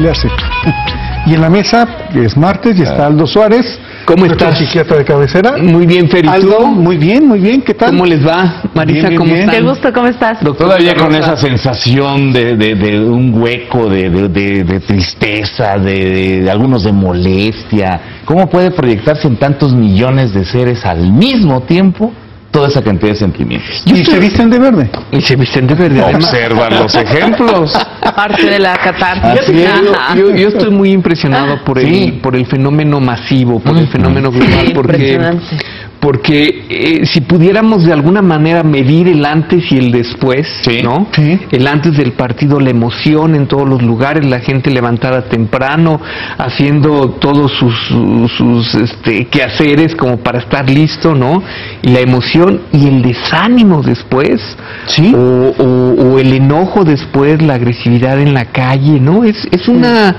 le hace. Y en la mesa, que es martes, y está Aldo Suárez. ¿Cómo estás? Psiquiatra de cabecera. Muy bien, Fer, ¿y Aldo, tú? muy bien, ¿qué tal? ¿Cómo les va? Marisa, Bien, ¿cómo bien. están? Qué gusto, ¿cómo estás? Doctor, Todavía con esa sensación de un hueco, de tristeza, de algunos de molestia. ¿Cómo puede proyectarse en tantos millones de seres al mismo tiempo toda esa cantidad de sentimientos? Y se visten de verde. Y se visten de verde, además. Observan los ejemplos. Parte de la catarsis. Así es. Yo estoy muy impresionado por el fenómeno masivo, por el fenómeno global, porque si pudiéramos de alguna manera medir el antes y el después, Sí. ¿no? Sí. El antes del partido, la emoción en todos los lugares, la gente levantada temprano, haciendo todos sus quehaceres como para estar listo, ¿no? Y la emoción y el desánimo después, Sí. o el enojo después, la agresividad en la calle, ¿no? Es una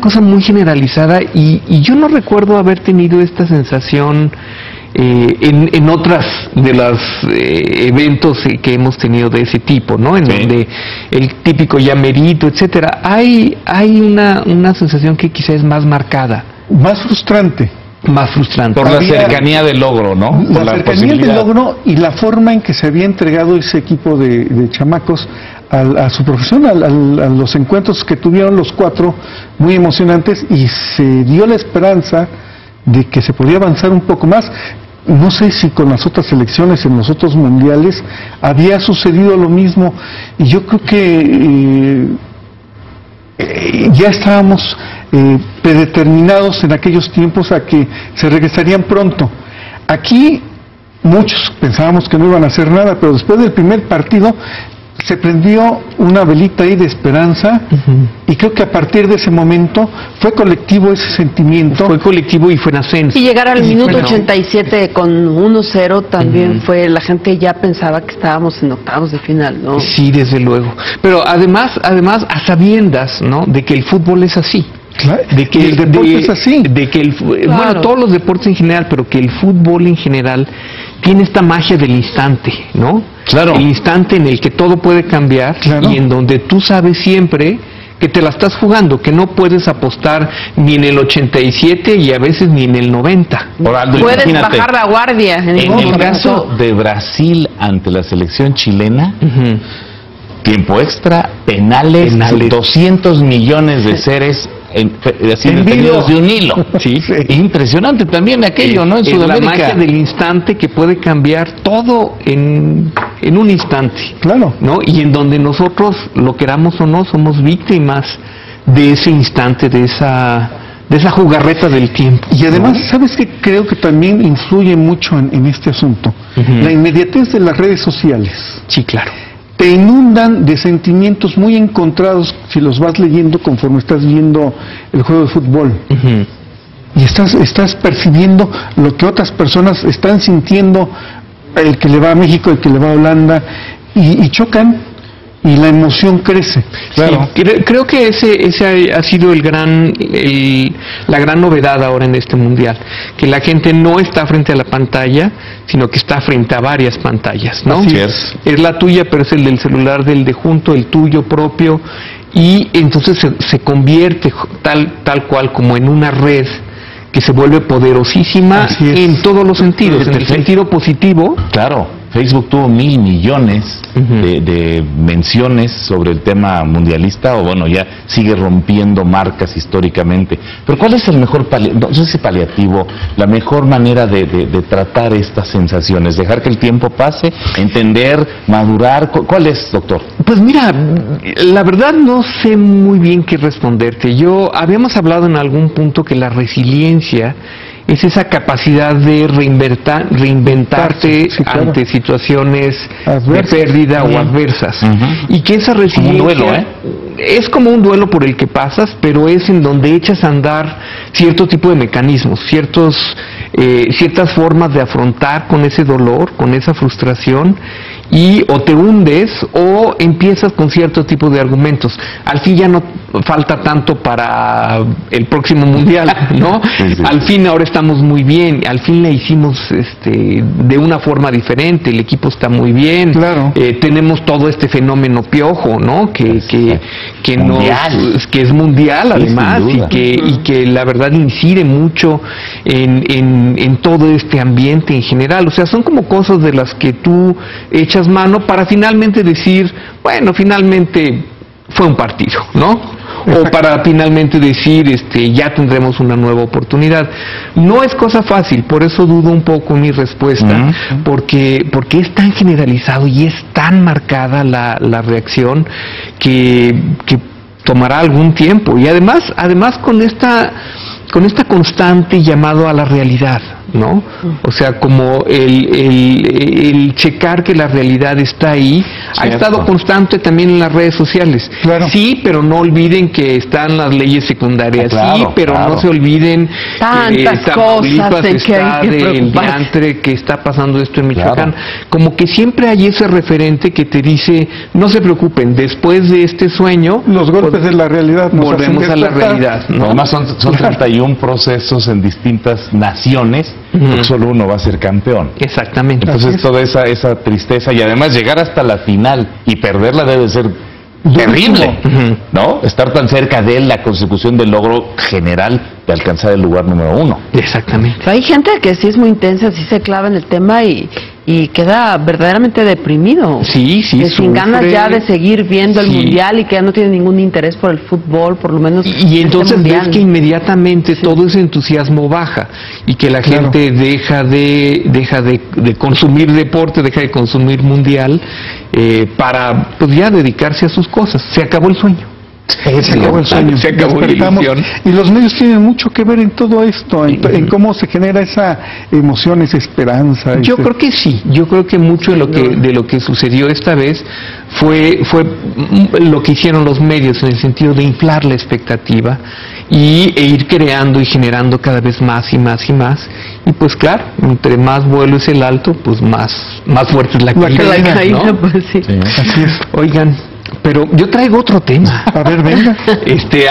cosa muy generalizada y yo no recuerdo haber tenido esta sensación en otras de los eventos que hemos tenido de ese tipo, ¿no? En donde el típico llamerito, etcétera. Hay una sensación que quizás es más marcada, Más frustrante. más frustrante. Por la Había- cercanía del logro, ¿no? Por La cercanía del logro y la forma en que se había entregado ese equipo de chamacos a su profesión, a los encuentros que tuvieron los cuatro, muy emocionantes, y se dio la esperanza de que se podía avanzar un poco más. No sé si con las otras selecciones en los otros mundiales había sucedido lo mismo, y yo creo que ya estábamos predeterminados en aquellos tiempos a que se regresarían pronto. Aquí muchos pensábamos que no iban a hacer nada, pero después del primer partido se prendió una velita ahí de esperanza, y creo que a partir de ese momento fue colectivo ese sentimiento. Fue colectivo y fue en ascenso. Y llegar al minuto bueno, 87 con 1-0 también fue, la gente ya pensaba que estábamos en octavos de final, ¿no? Sí, desde luego. Pero además a sabiendas, ¿no? De que el fútbol es así. Claro, De que y el deporte es así. De que Claro. bueno, todos los deportes en general, pero que el fútbol en general tiene esta magia del instante, ¿no? Claro. El instante en el que todo puede cambiar, Claro. y en donde tú sabes siempre que te la estás jugando, que no puedes apostar ni en el 87 y a veces ni en el 90. Oraldo, Puedes imagínate, bajar la guardia. en ningún el momento. caso de Brasil ante la selección chilena, Ujú. tiempo extra, penales, 200 millones de seres así En detenidos vivo. de un hilo. Sí. Impresionante también aquello, ¿no? En Es la Sudamérica. magia del instante que puede cambiar todo en un instante. Claro. ¿No? Y en donde nosotros, lo queramos o no, somos víctimas de ese instante, de esa jugarreta del tiempo. Y además, ¿sabes qué? Creo que también influye mucho en este asunto. La inmediatez de las redes sociales. Sí, claro. Te inundan de sentimientos muy encontrados si los vas leyendo conforme estás viendo el juego de fútbol. Ujú. Y estás percibiendo lo que otras personas están sintiendo, el que le va a México, el que le va a Holanda, y chocan, y la emoción crece. Claro. Sí, creo que ese ha sido la gran novedad ahora en este mundial, que la gente no está frente a la pantalla, sino que está frente a varias pantallas, ¿no? Así es. Es la tuya, pero es el del celular del de junto, el tuyo propio, y entonces se convierte tal cual como en una red que se vuelve poderosísima Así es. en todos los sentidos, en el sentido positivo. Claro, Facebook tuvo 1,000 millones de menciones sobre el tema mundialista, o bueno, ya sigue rompiendo marcas históricamente. Pero ¿cuál es el mejor no sé si paliativo, la mejor manera de tratar estas sensaciones? ¿Dejar que el tiempo pase? ¿Entender? ¿Madurar? ¿Cuál es, doctor? Pues mira, la verdad no sé muy bien qué responderte. Habíamos hablado en algún punto que la resiliencia es esa capacidad de reinventarte Sí, claro. ante situaciones Adversas. de pérdida o adversas. Ujú. Y que esa Como un resiliencia duelo, es como un duelo por el que pasas, pero es en donde echas a andar cierto tipo de mecanismos, ciertas formas de afrontar con ese dolor, con esa frustración, y o te hundes o empiezas con cierto tipo de argumentos. Al fin ya no falta tanto para el próximo mundial, ¿no? Sí. Al fin ahora estamos muy bien, al fin le hicimos de una forma diferente, el equipo está muy bien, Claro. Tenemos todo este fenómeno piojo, ¿no? Que Mundial. que es mundial Sí, además sin duda. y que la verdad incide mucho en todo este ambiente en general. O sea, son como cosas de las que tú echas mano para finalmente decir, bueno, finalmente fue un partido, ¿no? O para finalmente decir, ya tendremos una nueva oportunidad. No es cosa fácil, por eso dudo un poco mi respuesta, porque es tan generalizado y es tan marcada la reacción que tomará algún tiempo. Y además con esta constante llamado a la realidad, ¿no? O sea, como el checar que la realidad está ahí, ha Cierto. estado constante también en las redes sociales. Claro. Sí, pero no olviden que están las leyes secundarias. Claro, sí, pero claro. no se olviden Tantas que Tamaulipas cosas en que hay está que del preocuparse. diantre, que está pasando esto en Michoacán. Claro. Como que siempre hay ese referente que te dice, no se preocupen, después de este sueño, Los golpes pues, de la realidad nos volvemos hacen a la despertar. realidad, ¿no? Además son 31 procesos en distintas naciones, porque solo uno va a ser campeón. Exactamente. Entonces toda esa tristeza y además llegar hasta la final y perderla debe ser terrible, ¿no? Estar tan cerca de la consecución del logro general de alcanzar el lugar número 1. Exactamente. Hay gente que sí es muy intensa, sí se clava en el tema y queda verdaderamente deprimido. Sí, Que sin ganas sufre. ya de seguir viendo el Sí. mundial y que ya no tiene ningún interés por el fútbol, por lo menos. Y entonces este ves mundial. que inmediatamente todo ese entusiasmo baja y que la Claro. gente deja de consumir deporte, deja de consumir mundial para pues ya dedicarse a sus cosas. Se acabó el sueño. Se acabó el sueño. Se acabó la Despertamos. ilusión. Y los medios tienen mucho que ver en todo esto, en cómo se genera esa emoción, esa esperanza. Yo creo que sí, yo creo que mucho de lo que sucedió esta vez fue lo que hicieron los medios en el sentido de inflar la expectativa e ir creando y generando cada vez más y más y más. Y pues claro, entre más vuelo es el alto, pues más fuerte es la caída. La caída, ¿no? pues sí. Así es. Oigan, pero yo traigo otro tema. A ver, venga.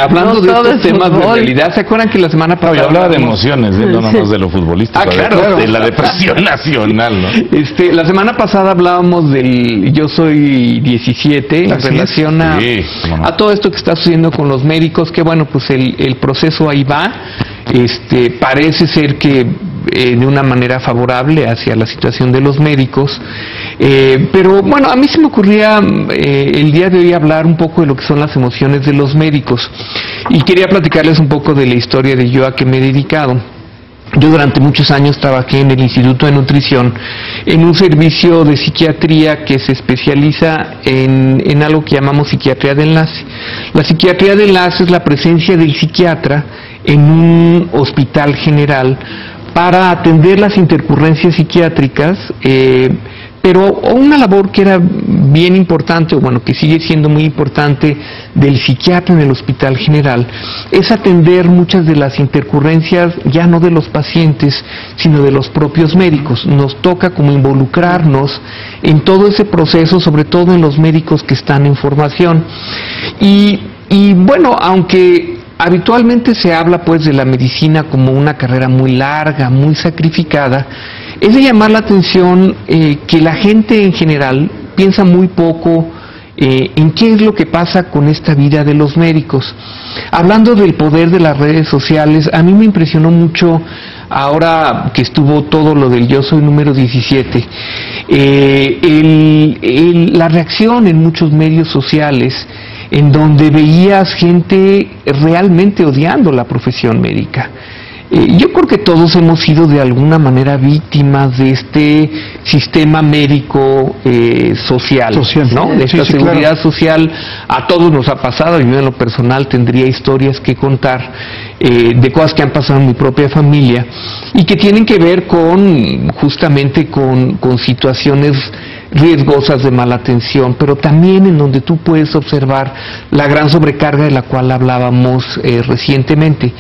Hablando No de todo estos es temas de fútbol. realidad, ¿se acuerdan que la semana No, pasada yo hablaba de hablamos- emociones, no nomás de lo futbolístico, Ah, claro. de la depresión nacional, ¿no? La semana pasada hablábamos del Yo Soy 17 en Así es. relación Sí, cómo no. a todo esto que está sucediendo con los médicos, que bueno, pues el proceso ahí va. Parece ser que de una manera favorable hacia la situación de los médicos, pero bueno, a mí se me ocurría el día de hoy hablar un poco de lo que son las emociones de los médicos y quería platicarles un poco de la historia de yo a que me he dedicado. Yo durante muchos años trabajé en el Instituto de Nutrición en un servicio de psiquiatría que se especializa en algo que llamamos psiquiatría de enlace. La psiquiatría de enlace es la presencia del psiquiatra en un hospital general para atender las intercurrencias psiquiátricas, pero una labor que era bien importante, o bueno, que sigue siendo muy importante del psiquiatra en el hospital general, es atender muchas de las intercurrencias ya no de los pacientes, sino de los propios médicos. Nos toca como involucrarnos en todo ese proceso, sobre todo en los médicos que están en formación. Y bueno, aunque habitualmente se habla pues de la medicina como una carrera muy larga, muy sacrificada, es de llamar la atención que la gente en general piensa muy poco en qué es lo que pasa con esta vida de los médicos. Hablando del poder de las redes sociales, a mí me impresionó mucho ahora que estuvo todo lo del Yo Soy número 17, la reacción en muchos medios sociales en donde veías gente realmente odiando la profesión médica. Yo creo que todos hemos sido de alguna manera víctimas de este sistema médico social, ¿no? De esta seguridad claro. social. A todos nos ha pasado. Yo en lo personal tendría historias que contar de cosas que han pasado en mi propia familia y que tienen que ver justamente con situaciones riesgosas de mala atención, pero también en donde tú puedes observar la gran sobrecarga de la cual hablábamos recientemente.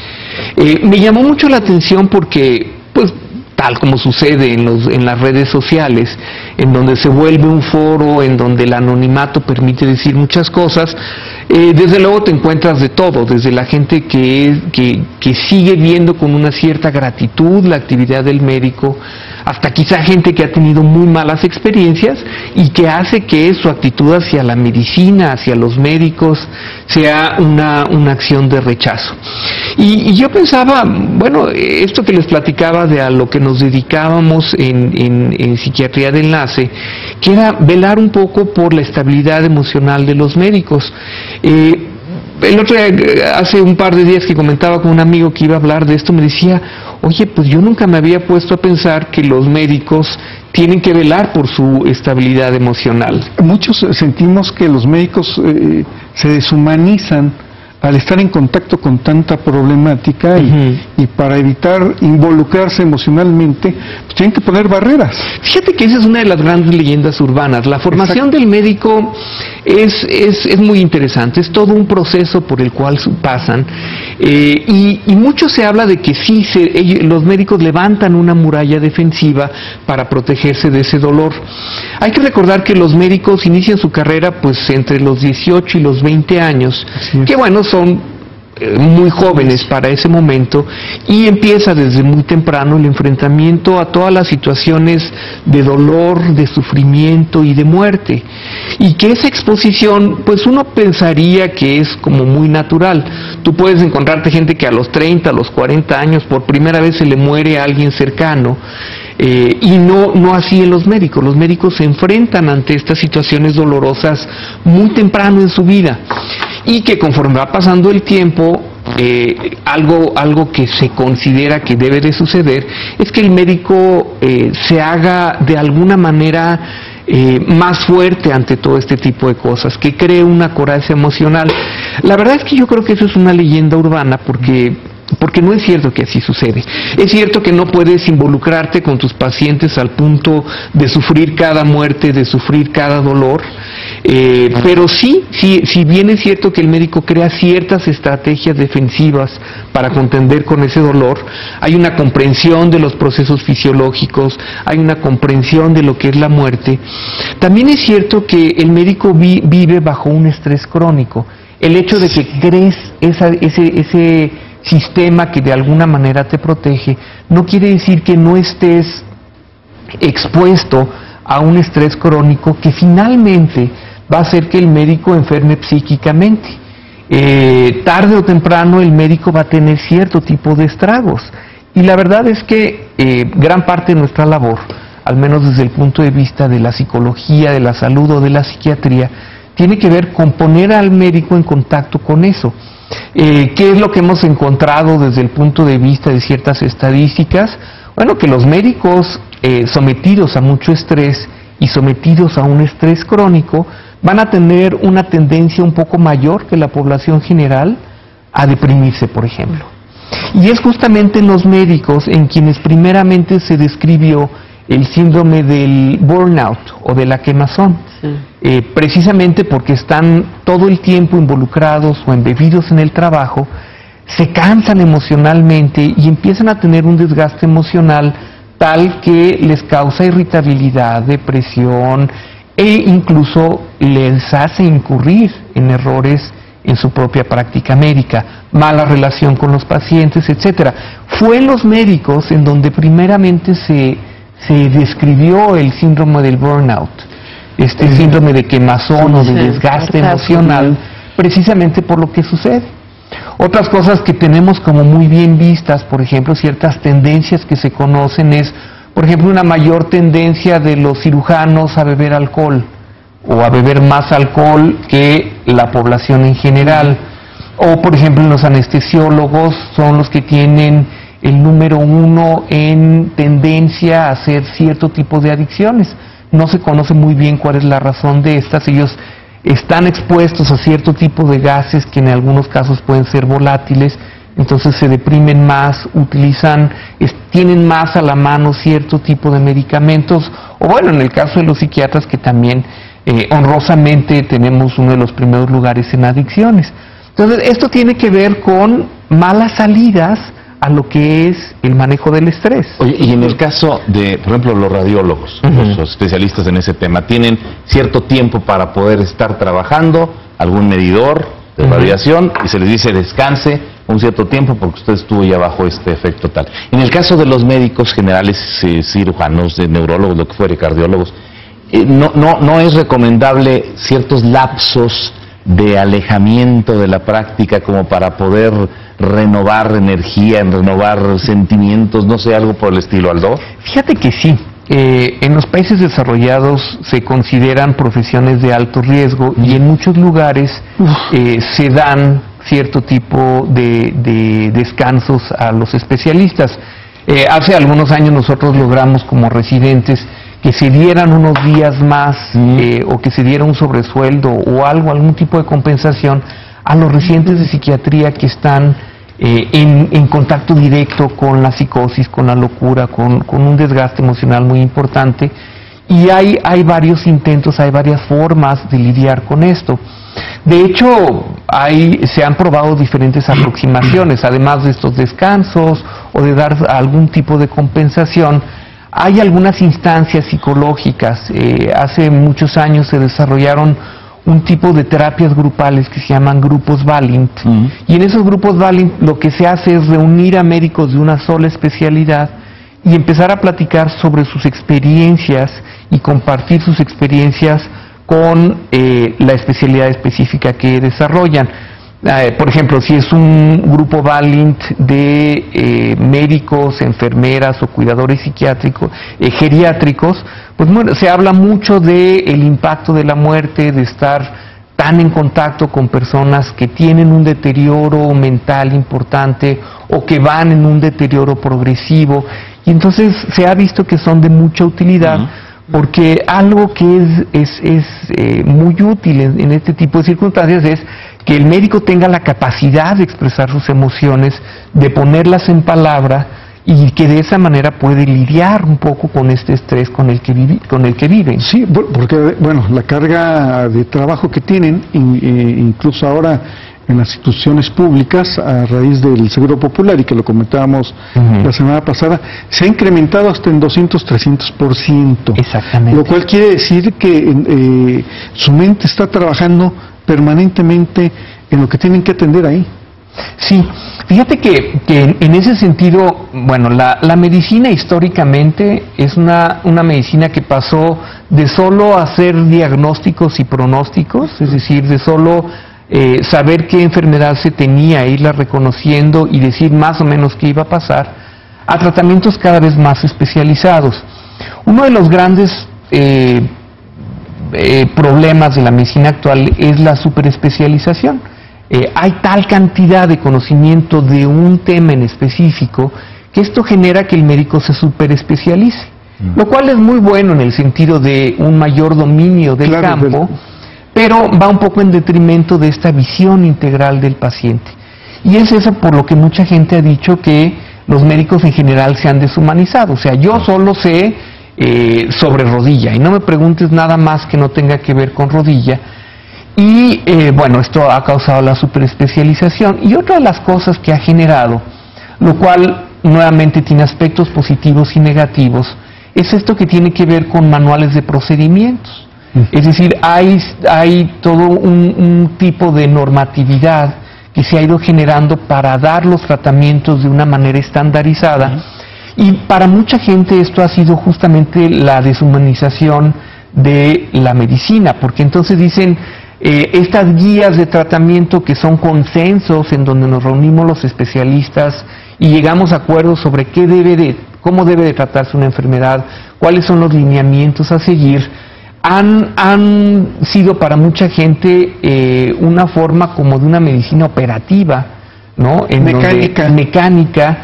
Me llamó mucho la atención porque, pues, tal como sucede en las redes sociales, en donde se vuelve un foro, en donde el anonimato permite decir muchas cosas, desde luego te encuentras de todo, desde la gente que sigue viendo con una cierta gratitud la actividad del médico, hasta quizá gente que ha tenido muy malas experiencias y que hace que su actitud hacia la medicina, hacia los médicos, sea una acción de rechazo. Y yo pensaba, bueno, esto que les platicaba de a lo que nos dedicábamos en psiquiatría de enlace, que era velar un poco por la estabilidad emocional de los médicos. El otro día, hace un par de días que comentaba con un amigo que iba a hablar de esto, me decía, oye, pues yo nunca me había puesto a pensar que los médicos tienen que velar por su estabilidad emocional. Muchos sentimos que los médicos se deshumanizan al estar en contacto con tanta problemática y para evitar involucrarse emocionalmente, pues tienen que poner barreras. Fíjate que esa es una de las grandes leyendas urbanas. La formación del médico es muy interesante, es todo un proceso por el cual pasan, y mucho se habla de que sí, los médicos levantan una muralla defensiva para protegerse de ese dolor. Hay que recordar que los médicos inician su carrera pues entre los 18 y los 20 años, que bueno, son muy jóvenes para ese momento, y empieza desde muy temprano el enfrentamiento a todas las situaciones de dolor, de sufrimiento y de muerte, y que esa exposición pues uno pensaría que es como muy natural. Tú puedes encontrarte gente que a los 30, a los 40 años por primera vez se le muere a alguien cercano, y no así en los médicos. Los médicos se enfrentan ante estas situaciones dolorosas muy temprano en su vida, y que conforme va pasando el tiempo, algo que se considera que debe de suceder es que el médico se haga de alguna manera más fuerte ante todo este tipo de cosas, que cree una coraza emocional. La verdad es que yo creo que eso es una leyenda urbana, porque no es cierto que así sucede. Es cierto que no puedes involucrarte con tus pacientes al punto de sufrir cada muerte, de sufrir cada dolor, pero sí, si bien es cierto que el médico crea ciertas estrategias defensivas para contender con ese dolor, hay una comprensión de los procesos fisiológicos, hay una comprensión de lo que es la muerte. También es cierto que el médico vive bajo un estrés crónico. El hecho de que crees ese sistema que de alguna manera te protege, no quiere decir que no estés expuesto a un estrés crónico que finalmente va a hacer que el médico enferme psíquicamente. Tarde o temprano el médico va a tener cierto tipo de estragos, y la verdad es que gran parte de nuestra labor, al menos desde el punto de vista de la psicología, de la salud o de la psiquiatría, tiene que ver con poner al médico en contacto con eso. ¿Qué es lo que hemos encontrado desde el punto de vista de ciertas estadísticas? Bueno, que los médicos sometidos a mucho estrés y sometidos a un estrés crónico van a tener una tendencia un poco mayor que la población general a deprimirse, por ejemplo. Y es justamente en los médicos en quienes primeramente se describió el síndrome del burnout o de la quemazón, precisamente porque están todo el tiempo involucrados o embebidos en el trabajo, se cansan emocionalmente y empiezan a tener un desgaste emocional tal que les causa irritabilidad, depresión, e incluso les hace incurrir en errores en su propia práctica médica, mala relación con los pacientes, etcétera. Fue en los médicos en donde primeramente se describió el síndrome del burnout, este síndrome de quemazón o de desgaste emocional, precisamente por lo que sucede. Otras cosas que tenemos como muy bien vistas, por ejemplo, ciertas tendencias que se conocen es, por ejemplo, una mayor tendencia de los cirujanos a beber alcohol o a beber más alcohol que la población en general. O, por ejemplo, los anestesiólogos son los que tienen el número 1 en tendencia a hacer cierto tipo de adicciones. No se conoce muy bien cuál es la razón de estas. Ellos están expuestos a cierto tipo de gases que en algunos casos pueden ser volátiles, entonces se deprimen más, tienen más a la mano cierto tipo de medicamentos, o bueno, en el caso de los psiquiatras, que también honrosamente tenemos uno de los primeros lugares en adicciones. Entonces, esto tiene que ver con malas salidas a lo que es el manejo del estrés. Oye, y en el caso de, por ejemplo, los radiólogos, los especialistas en ese tema, ¿tienen cierto tiempo para poder estar trabajando, algún medidor de radiación, y se les dice descanse un cierto tiempo porque usted estuvo ya bajo este efecto tal? En el caso de los médicos generales, cirujanos, neurólogos, lo que fuere, cardiólogos, no es recomendable ciertos lapsos de alejamiento de la práctica como para poder renovar energía, renovar sentimientos, no sé, algo por el estilo, Aldo? Fíjate que sí. En los países desarrollados se consideran profesiones de alto riesgo y en muchos lugares se dan cierto tipo de descansos a los especialistas. Hace algunos años nosotros logramos como residentes que se dieran unos días más o que se diera un sobresueldo o algún tipo de compensación a los residentes de psiquiatría que están en contacto directo con la psicosis, con la locura, con un desgaste emocional muy importante. Y hay varios intentos, hay varias formas de lidiar con esto. De hecho, se han probado diferentes aproximaciones, además de estos descansos o de dar algún tipo de compensación. Hay algunas instancias psicológicas. Hace muchos años se desarrollaron un tipo de terapias grupales que se llaman grupos Valiant. Y en esos grupos Valiant lo que se hace es reunir a médicos de una sola especialidad y empezar a platicar sobre sus experiencias y compartir sus experiencias con la especialidad específica que desarrollan. Por ejemplo, si es un grupo Valiant de médicos, enfermeras o cuidadores psiquiátricos, geriátricos, pues bueno, se habla mucho del impacto de la muerte, de estar tan en contacto con personas que tienen un deterioro mental importante o que van en un deterioro progresivo, y entonces se ha visto que son de mucha utilidad. Porque algo que es muy útil en este tipo de circunstancias es que el médico tenga la capacidad de expresar sus emociones, de ponerlas en palabra, y que de esa manera puede lidiar un poco con este estrés con el que viven. Sí, porque bueno, la carga de trabajo que tienen, incluso ahora en las instituciones públicas, a raíz del Seguro Popular, y que lo comentábamos la semana pasada, se ha incrementado hasta en 200-300%. Exactamente. Lo cual quiere decir que su mente está trabajando permanentemente en lo que tienen que atender ahí. Sí, fíjate que en ese sentido, bueno, la medicina históricamente es una medicina que pasó de solo hacer diagnósticos y pronósticos, es decir, de solo saber qué enfermedad se tenía, irla reconociendo y decir más o menos qué iba a pasar, a tratamientos cada vez más especializados. Uno de los grandes problemas de la medicina actual es la superespecialización. Hay tal cantidad de conocimiento de un tema en específico que esto genera que el médico se superespecialice, lo cual es muy bueno en el sentido de un mayor dominio del campo, pero va un poco en detrimento de esta visión integral del paciente. Y es eso por lo que mucha gente ha dicho que los médicos en general se han deshumanizado. O sea, yo solo sé sobre rodilla y no me preguntes nada más que no tenga que ver con rodilla. Y bueno, esto ha causado la superespecialización. Y otra de las cosas que ha generado, lo cual nuevamente tiene aspectos positivos y negativos, es esto que tiene que ver con manuales de procedimientos. Es decir, hay todo un tipo de normatividad que se ha ido generando para dar los tratamientos de una manera estandarizada, y para mucha gente esto ha sido justamente la deshumanización de la medicina, porque entonces dicen, estas guías de tratamiento que son consensos en donde nos reunimos los especialistas y llegamos a acuerdos sobre cómo debe de tratarse una enfermedad, cuáles son los lineamientos a seguir, han sido para mucha gente una forma como de una medicina operativa, ¿no? Mecánica,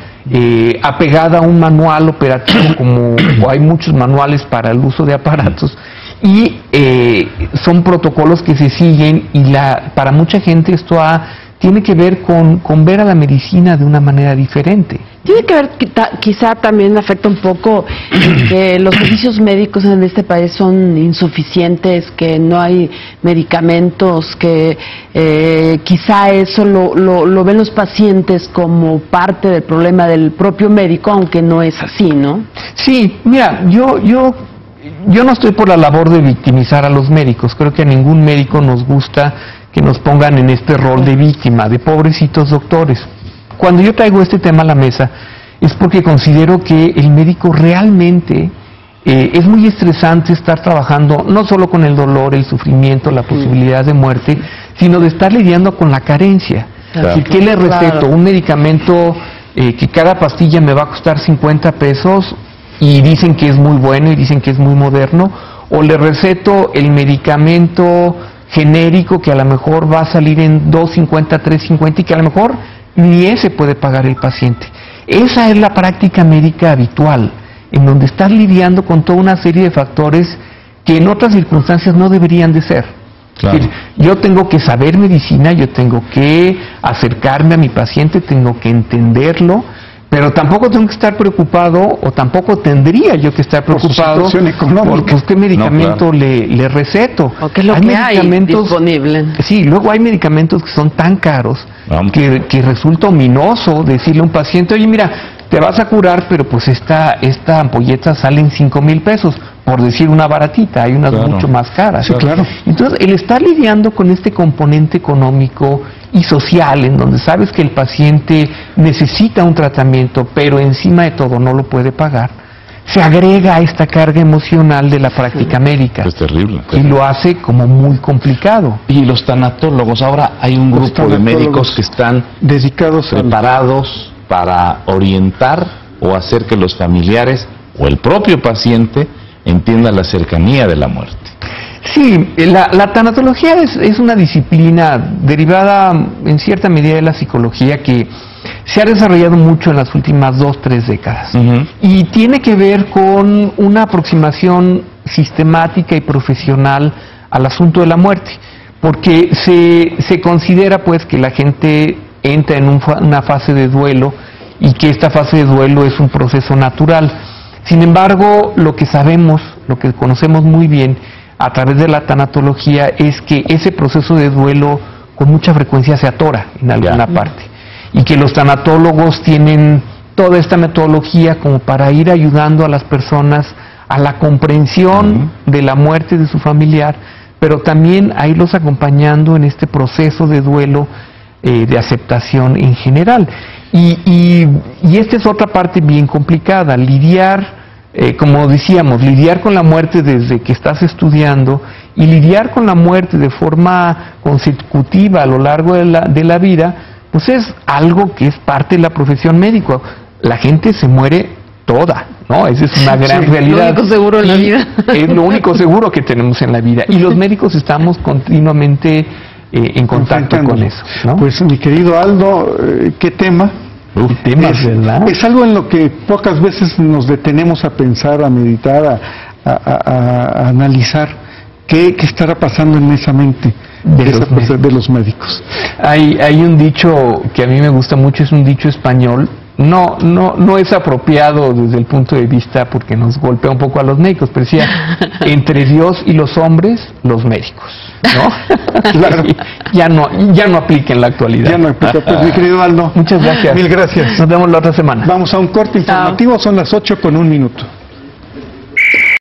apegada a un manual operativo, como hay muchos manuales para el uso de aparatos, y son protocolos que se siguen, y para mucha gente esto ha tiene que ver con ver a la medicina de una manera diferente. Tiene que ver, quizá también afecta un poco que los servicios médicos en este país son insuficientes, que no hay medicamentos, que quizá eso lo ven los pacientes como parte del problema del propio médico, aunque no es así, ¿no? Sí, mira, yo no estoy por la labor de victimizar a los médicos. Creo que a ningún médico nos gusta que nos pongan en este rol de víctima, de pobrecitos doctores. Cuando yo traigo este tema a la mesa es porque considero que el médico realmente es muy estresante estar trabajando no solo con el dolor, el sufrimiento, la posibilidad de muerte, sino de estar lidiando con la carencia. Claro. ¿Qué le receto? Un medicamento que cada pastilla me va a costar 50 pesos y dicen que es muy bueno y dicen que es muy moderno, o le receto el medicamento genérico que a lo mejor va a salir en $2.50, $3.50 y que a lo mejor ni ese puede pagar el paciente. Esa es la práctica médica habitual, en donde estás lidiando con toda una serie de factores que en otras circunstancias no deberían de ser. Claro. Es decir, yo tengo que saber medicina, yo tengo que acercarme a mi paciente, tengo que entenderlo, pero tampoco tengo que estar preocupado, o tampoco tendría yo que estar preocupado por qué medicamento le receto. O qué es lo que hay disponible. Sí, luego hay medicamentos que son tan caros que resulta ominoso decirle a un paciente, oye, mira, te vas a curar, pero pues esta ampolleta sale en 5,000 pesos, por decir una baratita, hay unas mucho más caras. Sí, claro. Entonces, el estar lidiando con este componente económico y social, en donde sabes que el paciente necesita un tratamiento, pero encima de todo no lo puede pagar, se agrega a esta carga emocional de la práctica médica. Es terrible. Y lo hace como muy complicado. Y los tanatólogos, ahora hay un grupo de médicos que están dedicados, preparados para orientar o hacer que los familiares o el propio paciente entienda la cercanía de la muerte. Sí, la tanatología es una disciplina derivada en cierta medida de la psicología que se ha desarrollado mucho en las últimas 2-3 décadas. Y tiene que ver con una aproximación sistemática y profesional al asunto de la muerte, porque se considera pues que la gente entra en una fase de duelo y que esta fase de duelo es un proceso natural. Sin embargo, lo que sabemos, lo que conocemos muy bien a través de la tanatología es que ese proceso de duelo con mucha frecuencia se atora en alguna parte, y que los tanatólogos tienen toda esta metodología como para ir ayudando a las personas a la comprensión de la muerte de su familiar, pero también a irlos acompañando en este proceso de duelo, de aceptación en general. Y esta es otra parte bien complicada, lidiar, como decíamos, lidiar con la muerte desde que estás estudiando y lidiar con la muerte de forma consecutiva a lo largo de la vida, pues es algo que es parte de la profesión médica. La gente se muere toda, ¿no? Esa es una gran realidad. Lo único seguro en la vida. Es lo único seguro que tenemos en la vida. Y los médicos estamos continuamente en contacto con eso, ¿no? Pues mi querido Aldo, ¿qué tema? Es algo en lo que pocas veces nos detenemos a pensar, a meditar, a analizar qué estará pasando en esa mente de los médicos. Hay un dicho que a mí me gusta mucho, es un dicho español. No es apropiado desde el punto de vista porque nos golpea un poco a los médicos, pero decía, entre Dios y los hombres, los médicos, ¿no? Claro. ya no aplica en la actualidad. Ya no aplica. Pues mi querido Aldo, muchas gracias. Mil gracias. Nos vemos la otra semana. Vamos a un corte informativo, son las 8:01.